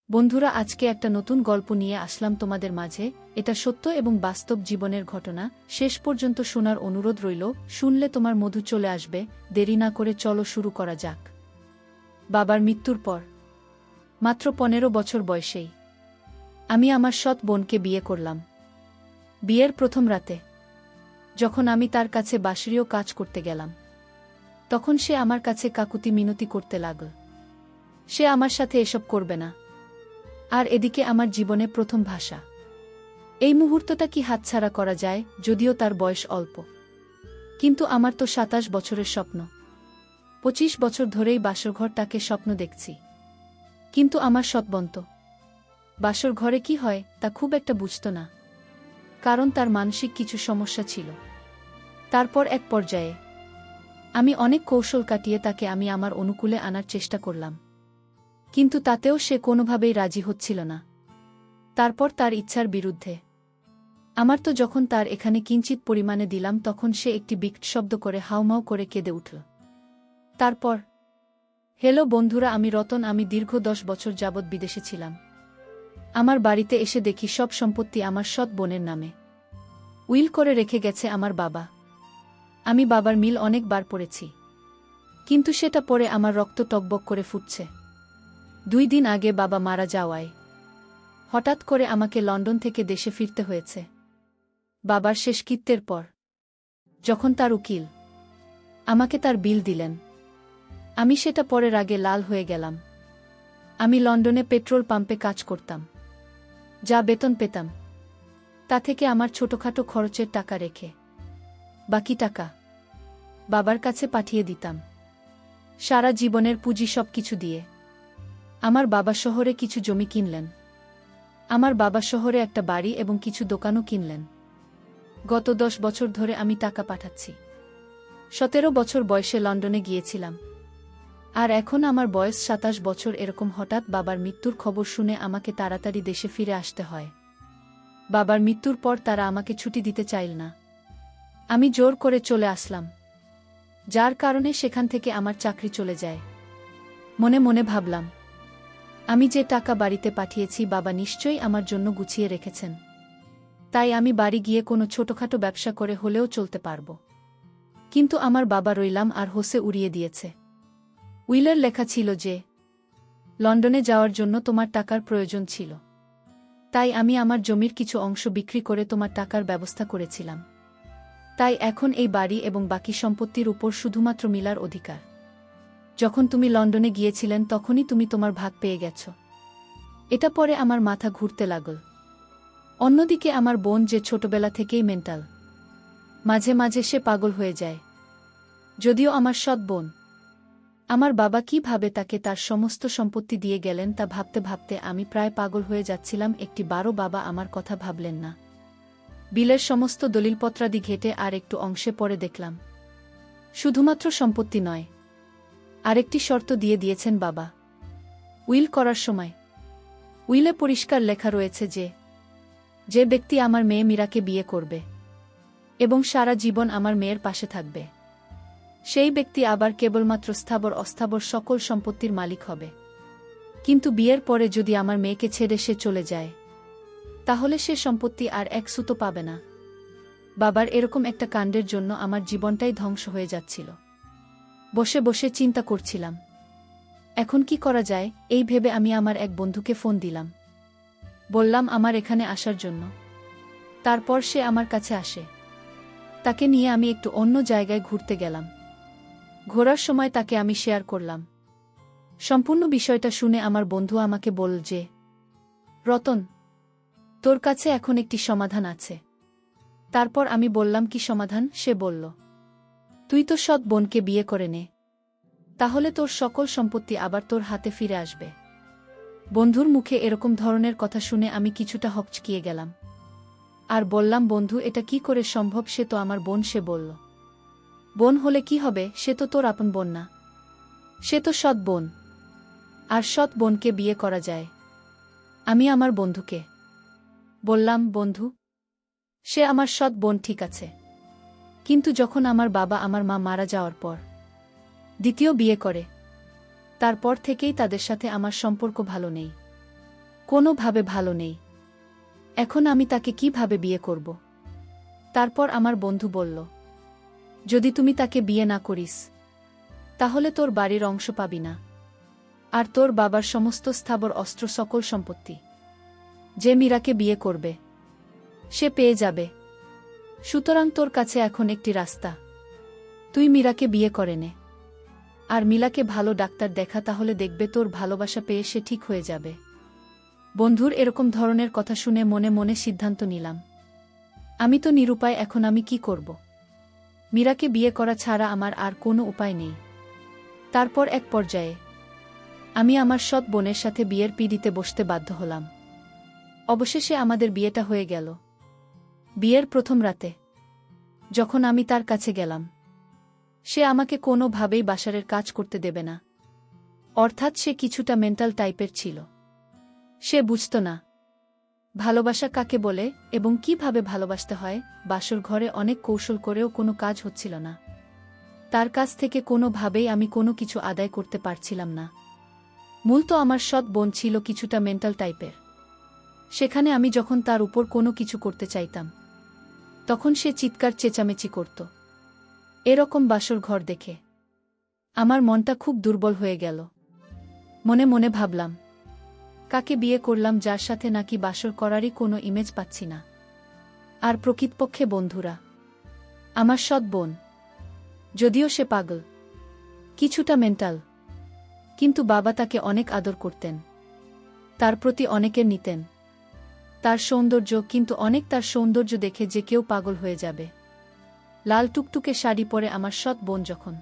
বন্ধুরা, আজকে একটা নতুন গল্প নিয়ে আসলাম তোমাদের মাঝে। এটা সত্য এবং বাস্তব জীবনের ঘটনা। শেষ পর্যন্ত শোনার অনুরোধ রইল। শুনলে তোমার মধু চলে আসবে। দেরি না করে চলো শুরু করা যাক। বাবার মৃত্যুর পর মাত্র 15 বছর বয়সেই আমি আমার সৎ বোনকে বিয়ে করলাম। বিয়ের প্রথম রাতে যখন আমি তার কাছে বাঁশরীয় কাজ করতে গেলাম, তখন সে আমার কাছে কাকুতি মিনতি করতে লাগল। সে আমার সাথে এসব করবে না। আর এদিকে আমার জীবনে প্রথম ভাষা। এই মুহূর্তটা কি হাতছাড়া করা যায়? যদিও তার বয়স অল্প, কিন্তু আমার তো 27 বছরের স্বপ্ন। 25 বছর ধরেই বাসরঘরটাকে স্বপ্ন দেখছি। কিন্তু আমার সৎবন্ত বাসর ঘরে কি হয় তা খুব একটা বুঝত না, কারণ তার মানসিক কিছু সমস্যা ছিল। তারপর এক পর্যায়ে আমি অনেক কৌশল কাটিয়ে তাকে আমি আমার অনুকূলে আনার চেষ্টা করলাম, কিন্তু তাতেও সে কোনোভাবেই রাজি হচ্ছিল না। তারপর তার ইচ্ছার বিরুদ্ধে আমার তো যখন তার এখানে কিঞ্চিত পরিমাণে দিলাম, তখন সে একটি বিকট শব্দ করে হাউমাউ করে কেঁদে উঠল। তারপর হ্যালো বন্ধুরা, আমি রতন। আমি দীর্ঘ 10 বছর যাবৎ বিদেশে ছিলাম। আমার বাড়িতে এসে দেখি সব সম্পত্তি আমার সৎ বোনের নামে উইল করে রেখে গেছে আমার বাবা। আমি বাবার মিল অনেকবার পড়েছি, কিন্তু সেটা পড়ে আমার রক্ত টকবক করে ফুটছে। 2 দিন আগে বাবা মারা যাওয়ায় হঠাৎ করে আমাকে লন্ডন থেকে দেশে ফিরতে হয়েছে। বাবার শেষকৃত্যের পর যখন তার উকিল আমাকে তার বিল দিলেন, আমি সেটা পরের আগে লাল হয়ে গেলাম। আমি লন্ডনে পেট্রোল পাম্পে কাজ করতাম। যা বেতন পেতাম তা থেকে আমার ছোটখাটো খরচের টাকা রেখে বাকি টাকা বাবার কাছে পাঠিয়ে দিতাম। সারা জীবনের পুঁজি সবকিছু দিয়ে আমার বাবা শহরে কিছু জমি কিনলেন। আমার বাবা শহরে একটা বাড়ি এবং কিছু দোকানও কিনলেন। গত 10 বছর ধরে আমি টাকা পাঠাচ্ছি। 17 বছর বয়সে লন্ডনে গিয়েছিলাম, আর এখন আমার বয়স 27 বছর। এরকম হঠাৎ বাবার মৃত্যুর খবর শুনে আমাকে তাড়াতাড়ি দেশে ফিরে আসতে হয়। বাবার মৃত্যুর পর তারা আমাকে ছুটি দিতে চাইল না। আমি জোর করে চলে আসলাম, যার কারণে সেখান থেকে আমার চাকরি চলে যায়। মনে মনে ভাবলাম, আমি যে টাকা বাড়িতে পাঠিয়েছি বাবা নিশ্চয়ই আমার জন্য গুছিয়ে রেখেছেন। তাই আমি বাড়ি গিয়ে কোনো ছোটখাটো ব্যবসা করে হলেও চলতে পারব। কিন্তু আমার বাবা রইলাম আর হোসে উড়িয়ে দিয়েছে। উইলের লেখা ছিল যে লন্ডনে যাওয়ার জন্য তোমার টাকার প্রয়োজন ছিল, তাই আমি আমার জমির কিছু অংশ বিক্রি করে তোমার টাকার ব্যবস্থা করেছিলাম। তাই এখন এই বাড়ি এবং বাকি সম্পত্তির উপর শুধুমাত্র মিলার অধিকার। যখন তুমি লন্ডনে গিয়েছিলেন তখনই তুমি তোমার ভাগ পেয়ে গেছ। এটা পরে আমার মাথা ঘুরতে লাগল। অন্যদিকে আমার বোন, যে ছোটবেলা থেকেই মেন্টাল, মাঝে মাঝে সে পাগল হয়ে যায়। যদিও আমার সৎ বোন, আমার বাবা কিভাবে তাকে তার সমস্ত সম্পত্তি দিয়ে গেলেন তা ভাবতে ভাবতে আমি প্রায় পাগল হয়ে যাচ্ছিলাম। একটিবারও বাবা আমার কথা ভাবলেন না। বিলের সমস্ত দলিলপত্রাদি ঘেটে আর একটু অংশে পরে দেখলাম শুধুমাত্র সম্পত্তি নয়, আরেকটি শর্ত দিয়ে দিয়েছেন বাবা। উইল করার সময় উইলে পরিষ্কার লেখা রয়েছে যে যে ব্যক্তি আমার মেয়ে মীরাকে বিয়ে করবে এবং সারা জীবন আমার মেয়ের পাশে থাকবে, সেই ব্যক্তি আবার কেবলমাত্র স্থাবর অস্থাবর সকল সম্পত্তির মালিক হবে। কিন্তু বিয়ের পরে যদি আমার মেয়েকে ছেড়ে সে চলে যায়, তাহলে সে সম্পত্তি আর এক সুতো পাবে না। বাবার এরকম একটা কাণ্ডের জন্য আমার জীবনটাই ধ্বংস হয়ে যাচ্ছিল। বসে বসে চিন্তা করছিলাম এখন কি করা যায়। এই ভেবে আমি আমার এক বন্ধুকে ফোন দিলাম, বললাম আমার এখানে আসার জন্য। তারপর সে আমার কাছে আসে। তাকে নিয়ে আমি একটু অন্য জায়গায় ঘুরতে গেলাম। ঘোরার সময় তাকে আমি শেয়ার করলাম সম্পূর্ণ বিষয়টা। শুনে আমার বন্ধু আমাকে বলল যে রতন, তোর কাছে এখন একটি সমাধান আছে। তারপর আমি বললাম কি সমাধান? সে বলল, তুই তো সৎ বোনকে বিয়ে করে নে, তাহলে তোর সকল সম্পত্তি আবার তোর হাতে ফিরে আসবে। বন্ধুর মুখে এরকম ধরনের কথা শুনে আমি কিছুটা হকচকিয়ে গেলাম আর বললাম, বন্ধু, এটা কি করে সম্ভব? সে তো আমার বোন। সে বলল, বোন হলে কি হবে? সে তো তোর আপন বোন না, সে তো সৎ বোন, আর সৎ বোনকে বিয়ে করা যায়। আমি আমার বন্ধুকে বললাম, বন্ধু, সে আমার সৎ বোন ঠিক আছে, কিন্তু যখন আমার বাবা আমার মা মারা যাওয়ার পর দ্বিতীয় বিয়ে করে, তারপর থেকেই তাদের সাথে আমার সম্পর্ক ভালো নেই। কোনোভাবে ভালো নেই। এখন আমি তাকে কিভাবে বিয়ে করব? তারপর আমার বন্ধু বলল, যদি তুমি তাকে বিয়ে না করিস তাহলে তোর বাড়ির অংশ পাবি না, আর তোর বাবার সমস্ত স্থাবর অস্ত্র সকল সম্পত্তি যে মীরাকে বিয়ে করবে সে পেয়ে যাবে। সুতরাং তোর কাছে এখন একটি রাস্তা, তুই মীরাকে বিয়ে করে নে আর মিলাকে ভালো ডাক্তার দেখা, তাহলে দেখবে তোর ভালোবাসা পেয়ে সে ঠিক হয়ে যাবে। বন্ধুর এরকম ধরনের কথা শুনে মনে মনে সিদ্ধান্ত নিলাম, আমি তো নিরুপায়, এখন আমি কি করব? মীরাকে বিয়ে করা ছাড়া আমার আর কোনো উপায় নেই। তারপর এক পর্যায়ে আমি আমার সৎ বোনের সাথে বিয়ের পিঁড়িতে বসতে বাধ্য হলাম। অবশেষে আমাদের বিয়েটা হয়ে গেল। বিয়ের প্রথম রাতে যখন আমি তার কাছে গেলাম, সে আমাকে কোনোভাবেই বাসারের কাজ করতে দেবে না। অর্থাৎ সে কিছুটা মেন্টাল টাইপের ছিল। সে বুঝত না ভালোবাসা কাকে বলে এবং কিভাবে ভালোবাসতে হয়। বাসর ঘরে অনেক কৌশল করেও কোনো কাজ হচ্ছিল না। তার কাছ থেকে কোনোভাবেই আমি কোনো কিছু আদায় করতে পারছিলাম না। মূলত আমার সৎ বোন ছিল কিছুটা মেন্টাল টাইপের। সেখানে আমি যখন তার উপর কোনো কিছু করতে চাইতাম তখন সে চিৎকার চেঁচামেচি করত। এরকম বাসর ঘর দেখে আমার মনটা খুব দুর্বল হয়ে গেল। মনে মনে ভাবলাম, কাকে বিয়ে করলাম যার সাথে নাকি বাসর করারই কোনো ইমেজ পাচ্ছি না। আর প্রকৃতপক্ষে বন্ধুরা, আমার সৎ বোন যদিও সে পাগল, কিছুটা মেন্টাল, কিন্তু বাবা তাকে অনেক আদর করতেন, তার প্রতি অনেকের নিতেন। তার সৌন্দর্য, কিন্তু অনেক তার সৌন্দর্য দেখে যে কেউ পাগল হয়ে যাবে। লাল টুকটুকে শাড়ি পরে আমার সৎ বোন যখন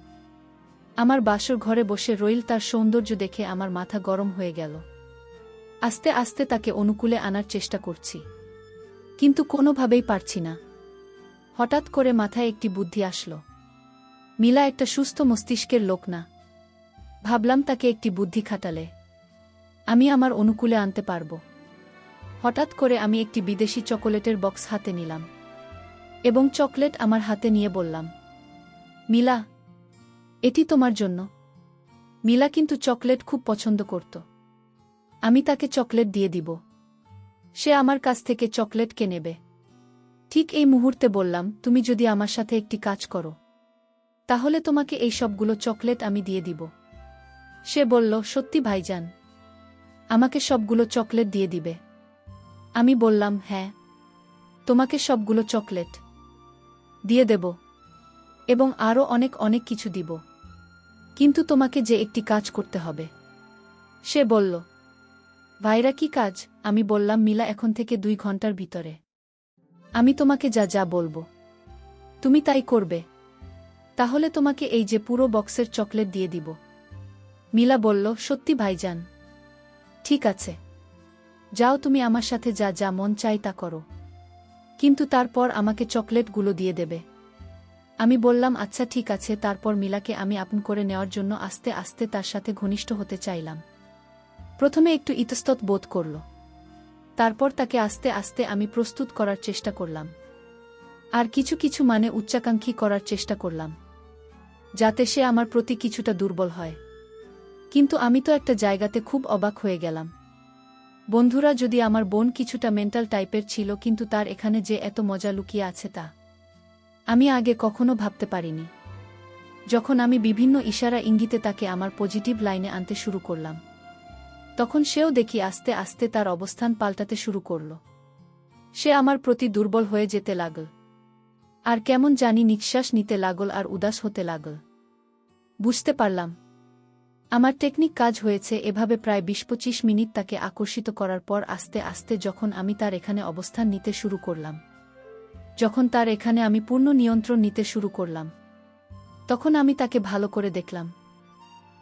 আমার বাসর ঘরে বসে রইল, তার সৌন্দর্য দেখে আমার মাথা গরম হয়ে গেল। আস্তে আস্তে তাকে অনুকূলে আনার চেষ্টা করছি, কিন্তু কোনোভাবেই পারছি না। হঠাৎ করে মাথায় একটি বুদ্ধি আসলো। মিলা একটা সুস্থ মস্তিষ্কের লোক না। ভাবলাম তাকে একটি বুদ্ধি খাটালে আমি আমার অনুকূলে আনতে পারব। হঠাৎ করে আমি একটি বিদেশি চকোলেটের বক্স হাতে নিলাম এবং চকলেট আমার হাতে নিয়ে বললাম, মিলা, এটি তোমার জন্য। মিলা কিন্তু চকলেট খুব পছন্দ করত। আমি তাকে চকলেট দিয়ে দিব, সে আমার কাছ থেকে চকলেট কে নেবে। ঠিক এই মুহূর্তে বললাম, তুমি যদি আমার সাথে একটি কাজ করো তাহলে তোমাকে এই সবগুলো চকলেট আমি দিয়ে দিব। সে বলল, সত্যি ভাইজান, আমাকে সবগুলো চকলেট দিয়ে দিবে? আমি বললাম, হ্যাঁ, তোমাকে সবগুলো চকলেট দিয়ে দেব এবং আরও অনেক অনেক কিছু দিব, কিন্তু তোমাকে যে একটি কাজ করতে হবে। সে বলল, ভাইরা কি কাজ? আমি বললাম, মিলা, এখন থেকে 2 ঘন্টার ভিতরে আমি তোমাকে যা যা বলবো তুমি তাই করবে, তাহলে তোমাকে এই যে পুরো বক্সের চকলেট দিয়ে দিব। মিলা বলল, সত্যি ভাইজান? ঠিক আছে, যাও, তুমি আমার সাথে যা যা মন চাই তা করো, কিন্তু তারপর আমাকে চকলেটগুলো দিয়ে দেবে। আমি বললাম, আচ্ছা ঠিক আছে। তারপর মিলাকে আমি আপন করে নেওয়ার জন্য আস্তে আস্তে তার সাথে ঘনিষ্ঠ হতে চাইলাম। প্রথমে একটু ইতস্তত বোধ করল, তারপর তাকে আস্তে আস্তে আমি প্রস্তুত করার চেষ্টা করলাম, আর কিছু কিছু মানে উচ্চাকাঙ্ক্ষী করার চেষ্টা করলাম, যাতে সে আমার প্রতি কিছুটা দুর্বল হয়। কিন্তু আমি তো একটা জায়গাতে খুব অবাক হয়ে গেলাম। বন্ধুরা, যদি আমার বোন কিছুটা মেন্টাল টাইপের ছিল, কিন্তু তার এখানে যে এত মজা লুকিয়ে আছে তা আমি আগে কখনো ভাবতে পারিনি। যখন আমি বিভিন্ন ইশারা ইঙ্গিতে তাকে আমার পজিটিভ লাইনে আনতে শুরু করলাম, তখন সেও দেখি আস্তে আস্তে তার অবস্থান পাল্টাতে শুরু করল। সে আমার প্রতি দুর্বল হয়ে যেতে লাগল, আর কেমন জানি নিঃশ্বাস নিতে লাগল আর উদাস হতে লাগল। বুঝতে পারলাম আমার টেকনিক কাজ হয়েছে। এভাবে প্রায় 20-25 মিনিট তাকে আকর্ষিত করার পর আস্তে আস্তে যখন আমি তার এখানে অবস্থান নিতে শুরু করলাম, যখন তার এখানে আমি পূর্ণ নিয়ন্ত্রণ নিতে শুরু করলাম, তখন আমি তাকে ভালো করে দেখলাম।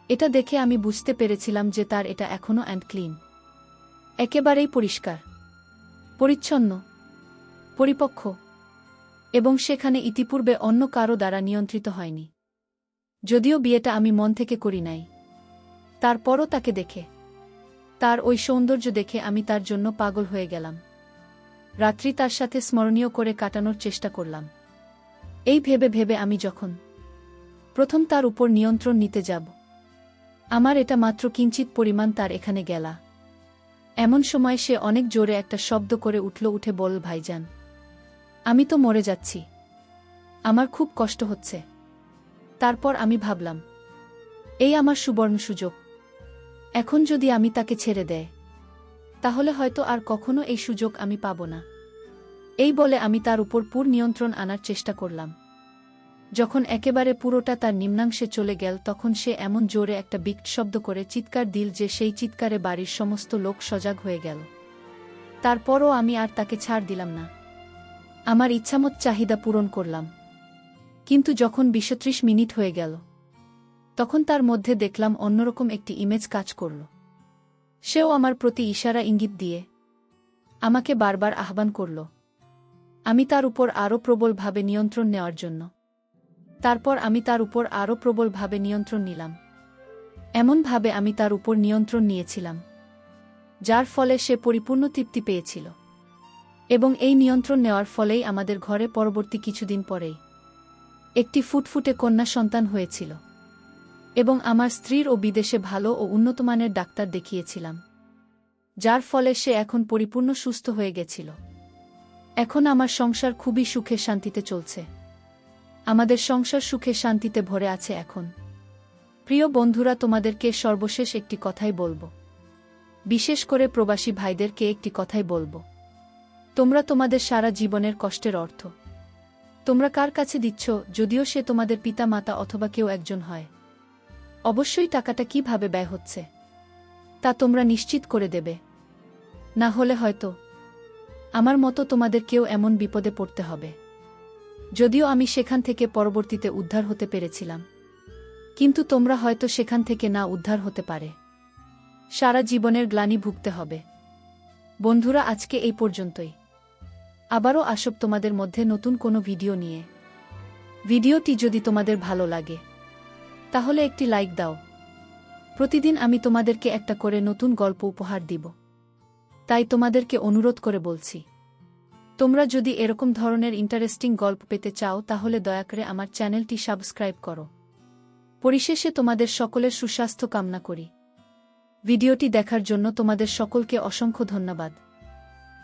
এটা দেখে আমি বুঝতে পেরেছিলাম যে তার এটা এখনো অ্যান্ড ক্লিন, একেবারেই পরিষ্কার পরিচ্ছন্ন, পরিপক্ক, এবং সেখানে ইতিপূর্বে অন্য কারো দ্বারা নিয়ন্ত্রিত হয়নি। যদিও বিয়েটা আমি মন থেকে করি নাই, তারপরও তাকে দেখে, তার ওই সৌন্দর্য দেখে আমি তার জন্য পাগল হয়ে গেলাম। রাত্রি তার সাথে স্মরণীয় করে কাটানোর চেষ্টা করলাম। এই ভেবে ভেবে আমি যখন প্রথম তার উপর নিয়ন্ত্রণ নিতে যাব, আমার এটা মাত্র কিঞ্চিত পরিমাণ তার এখানে গেলা এমন সময় সে অনেক জোরে একটা শব্দ করে উঠে বলল, ভাইজান, আমি তো মরে যাচ্ছি, আমার খুব কষ্ট হচ্ছে। তারপর আমি ভাবলাম, এই আমার সুবর্ণ সুযোগ, এখন যদি আমি তাকে ছেড়ে দেয় তাহলে হয়তো আর কখনো এই সুযোগ আমি পাব না। এই বলে আমি তার উপর পুরো নিয়ন্ত্রণ আনার চেষ্টা করলাম। যখন একেবারে পুরোটা তার নিম্নাংশে চলে গেল তখন সে এমন জোরে একটা বিকট শব্দ করে চিৎকার দিল যে সেই চিৎকারে বাড়ির সমস্ত লোক সজাগ হয়ে গেল। তারপরও আমি আর তাকে ছাড় দিলাম না। আমার ইচ্ছামত চাহিদা পূরণ করলাম। কিন্তু যখন ২০-৩০ মিনিট হয়ে গেল তখন তার মধ্যে দেখলাম অন্যরকম একটি ইমেজ কাজ করল। সেও আমার প্রতি ইশারা ইঙ্গিত দিয়ে আমাকে বারবার আহ্বান করল আমি তার উপর আরও প্রবলভাবে নিয়ন্ত্রণ নেওয়ার জন্য। তারপর আমি তার উপর আরও প্রবলভাবে নিয়ন্ত্রণ নিলাম। এমনভাবে আমি তার উপর নিয়ন্ত্রণ নিয়েছিলাম যার ফলে সে পরিপূর্ণ তৃপ্তি পেয়েছিল। এবং এই নিয়ন্ত্রণ নেওয়ার ফলেই আমাদের ঘরে পরবর্তী কিছুদিন পরেই একটি ফুটফুটে কন্যা সন্তান হয়েছিল। এবং আমার স্ত্রীর ও বিদেশে ভালো ও উন্নতমানের ডাক্তার দেখিয়েছিলাম, যার ফলে সে এখন পরিপূর্ণ সুস্থ হয়ে গেছিল। এখন আমার সংসার খুবই সুখে শান্তিতে চলছে। আমাদের সংসার সুখে শান্তিতে ভরে আছে এখন। প্রিয় বন্ধুরা, তোমাদেরকে সর্বশেষ একটি কথাই বলবো, বিশেষ করে প্রবাসী ভাইদেরকে একটি কথাই বলবো। তোমরা তোমাদের সারা জীবনের কষ্টের অর্থ তোমরা কার কাছে দিচ্ছ, যদিও সে তোমাদের পিতা মাতা অথবা কেউ একজন হয়, অবশ্যই টাকাটা কিভাবে ব্যয় হচ্ছে তা তোমরা নিশ্চিত করে দেবে। না হলে হয়তো আমার মতো তোমাদের কেউ এমন বিপদে পড়তে হবে। যদিও আমি সেখান থেকে পরবর্তীতে উদ্ধার হতে পেরেছিলাম, কিন্তু তোমরা হয়তো সেখান থেকে না উদ্ধার হতে পারে, সারা জীবনের গ্লানি ভুগতে হবে। বন্ধুরা, আজকে এই পর্যন্তই। আবারও আসব তোমাদের মধ্যে নতুন কোনো ভিডিও নিয়ে। ভিডিওটি যদি তোমাদের ভালো লাগে তাহলে একটি লাইক দাও। প্রতিদিন আমি তোমাদেরকে একটা করে নতুন গল্প উপহার দিব, তাই তোমাদেরকে অনুরোধ করে বলছি, তোমরা যদি এরকম ধরনের ইন্টারেস্টিং গল্প পেতে চাও তাহলে দয়া করে আমার চ্যানেলটি সাবস্ক্রাইব করো। পরিশেষে তোমাদের সকলের সুস্বাস্থ্য কামনা করি। ভিডিওটি দেখার জন্য তোমাদের সকলকে অসংখ্য ধন্যবাদ।